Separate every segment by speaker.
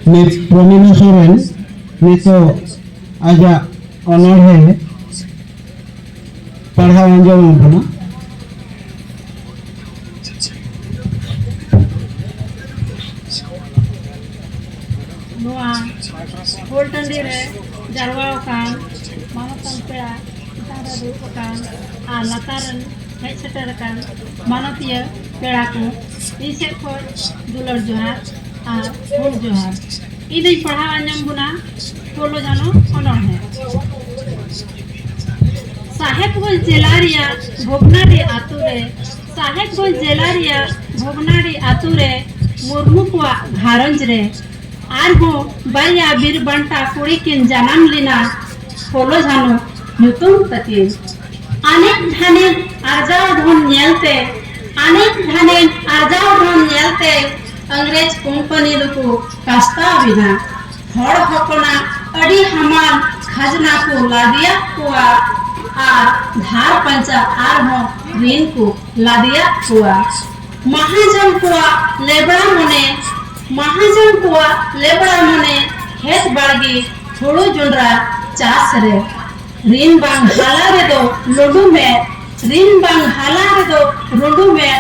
Speaker 1: प्रमिला सोरेन नितो आजा अनोढ़े पढ़ाव अंजम बना
Speaker 2: होल टंडी रे जारवा कान मानतन पेड़ा तारा दु कान आ लतारन हेज सेटर कान मानतीय पेड़ा को इसे खोज दुलर जोहार आ होल जोहार इदई पढ़ा अंजम बुना बोलो जानो अनोर है साहेबगंज जिलारिया भोगनाडी आतु रे साहेबगंज जिलारिया भोगनाडी आतु रे मुर्मू को घारंज रे आरहो बाया बीर बंटा कुड़ी किन जन्म लेना फोलो जानो युतुम तकिन अनेक धने आजाव धन नेलते अनेक धने आजाव धन नेलते अंग्रेज कंपनी को कास्ता बिना हर हकना अड़ी हमार खजना को लादिया हुआ आ धार पंचा आरहो ऋण को लादिया हुआ महाजन को लेबड़ा मने खेत बाड़गी थोड़ो जुंडरा चास रे ऋण बांग हाला रे दो लुडू में ऋण बांग हाला रे दो लुडू में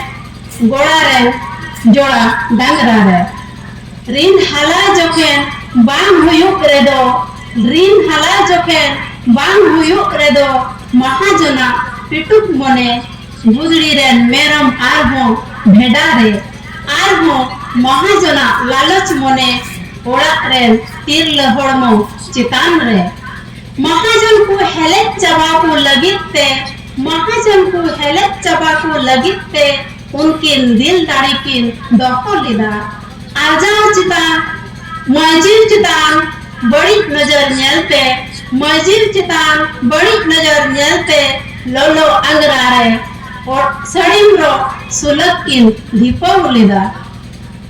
Speaker 2: गोड़ा रे जोड़ा डांगरा रे ऋण हाला जोखेन बांग हुयुक रे दो ऋण हाला जोखेन बांग हुयुक रे दो महाजना पिटुक मने गुदड़ी रे मेरम आरहो भेड़ा रे आरहो महाजना लालच मने ओड़ा रे तीर लहड़मो चितान रे महाजन को हेलेट चबा को लगिते महाजन को हेलेट चबा को लगिते उनकिन दिल दाड़ी किन दखो लिदा आजाव चितान मजीर चितान बड़ी नजर नेलते मजीर चितान बड़ी नजर नेलते लोलो अंगरा रे और सड़िम रो सुलग किन दीपो लिदा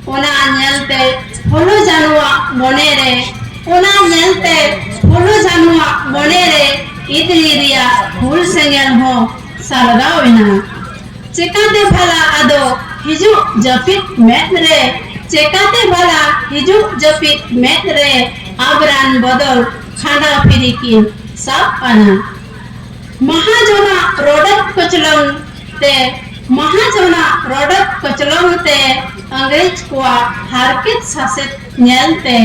Speaker 2: ओना नेलते होलो जानुआ मने रे ओना नेलते होलो जानुआ मने रे इतली रिया फूल सेंगेल हो सालगाव बिना चेकाते भला आदो हिजु जपित मेत रे चेकाते भला हिजु जपित मेत रे आबरान बदल खांडा फिरी किन सब आना महाजना रोडक कचलंग ते अंग्रेज को हारकेत सासेत नेलते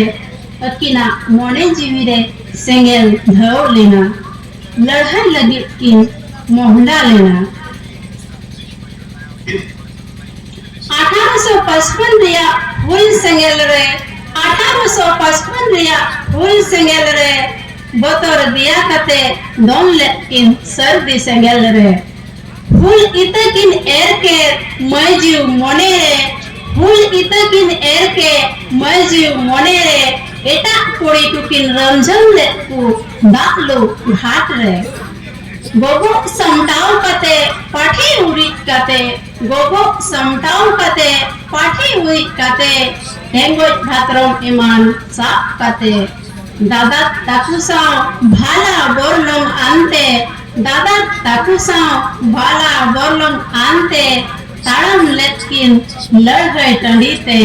Speaker 2: अकिना मोने जीवी रे सेंगेल धव लेना लड़ाई लगी किन मोहंडा लेना 1855 रिया हुल सेंगेल रे 1855 रिया हुल सेंगेल रे बतौर दिया कते दोन लेकिन सर्दी सेंगेल रे हुल इतकिन एर के मजीव मोने रे हुल इतकिन एर के मजीव मोने रे एटा कोड़ी टुकिन रंजन ले को दालो घाट रे गोगो समटाव कते पाठी उड़ी कते गोगो समटाव कते पाठी उड़ी कते हेंगोज भातरम ईमान साप कते दादा ताकुसा भाला बोरलम आनते दादा ताकुसा भाला बोरलम आनते ताड़म लेकिन लड़ाई टंडीते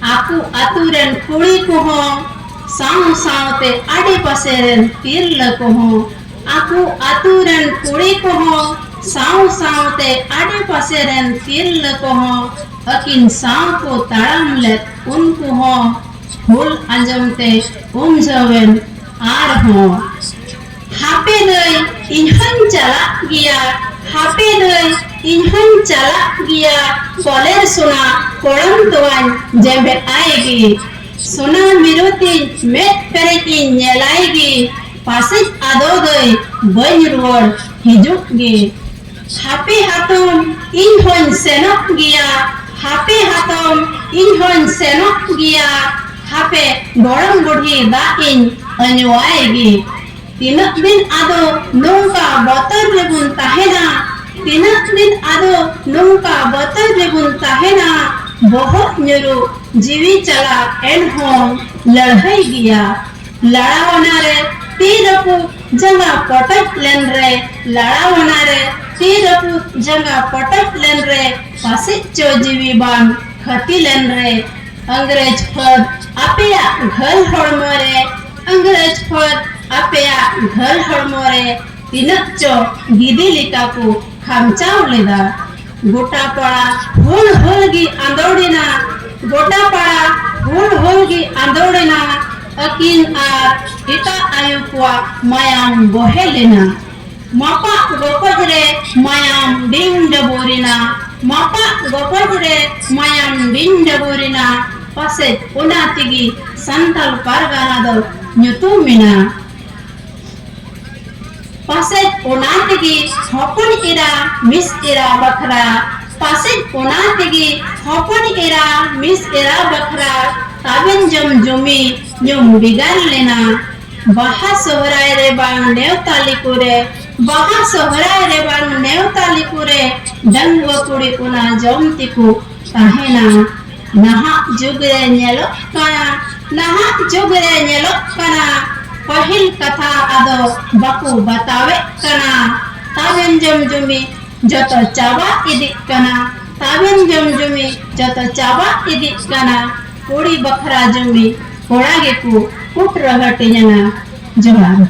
Speaker 2: आकु आतुरेन कुड़ी को हो साव सावते आडे पासे रेन तीरल को हो आकु आतुरेन कुड़ी को हो साव सावते आडे पासे रेन तीरल को हो अकिन साव को ताड़म लेत उनको हो फूल अंजमते उमजवेन आर हो हापे दई इन्हन चला गया हापे दई इन्हन चला गया कॉलेर सुना कोड़म तोवान जेबे आएगी सुना मिरोती मेट करे की नेलाएगी पासे आदो दई बन रोड हिजुगी हापे हातम इन्हन सेनक गया हापे हातम इन्हन सेनक गया हापे गोड़म बुढ़ी दाइन अन्युआएगी तीनक दिन आदो नौका बतर रेबुन ताहेना तीनक दिन आदो नौका बतर रेबुन ताहेना बहुत न्यूरो जीवी चला एन होम लड़ाई गया लड़ावना रे तीरपु जंगा पटक लेन रे लड़ावना रे तीरपु जंगा पटक लेन रे पासे चो जीवी बान खती लेन रे अंग्रेज फद आपेया घल हड़मोरे अंग्रेज फद आपेया घल हड़मोरे तिनक चो गिदी लिका को खामचाव लेदा गोटा पड़ा हुल हुलगी आंदोड़िना गोटा पड़ा हुल हुलगी आंदोड़िना अकिन आर इटा आयु कुआ मायाम बोहेलिना मापा गोपजरे मायाम डिंड बोरिना मापा गोपजरे मायाम डिंड बोरिना पासे उना तिगी संतल पारगाना दो ᱧᱩᱛᱩᱢᱤना पासे उना तिगी हपन इरा मिस इरा बखरा पासे उना तिगी हपन इरा मिस इरा बखरा ताबेन जम जुमी ᱧᱩᱢ बिगाड़ लेना बाहा सोहराय रे बांग नेवताली कुरे बाहा सोहराय रे बांग नेवताली कुरे डंग कुड़ी उना जमती को ताहेना नहा जुग रे नेलो काना नहा जुग रे नेलो काना पहिल कथा आदो बाकू बतावे कना ताबेन जम जुमी जतो चाबा इदी कना ताबेन जम जुमी जतो चाबा इदी कना कुड़ी बखरा जुमी कोड़ा गे को कुट रहटे जना जोहार।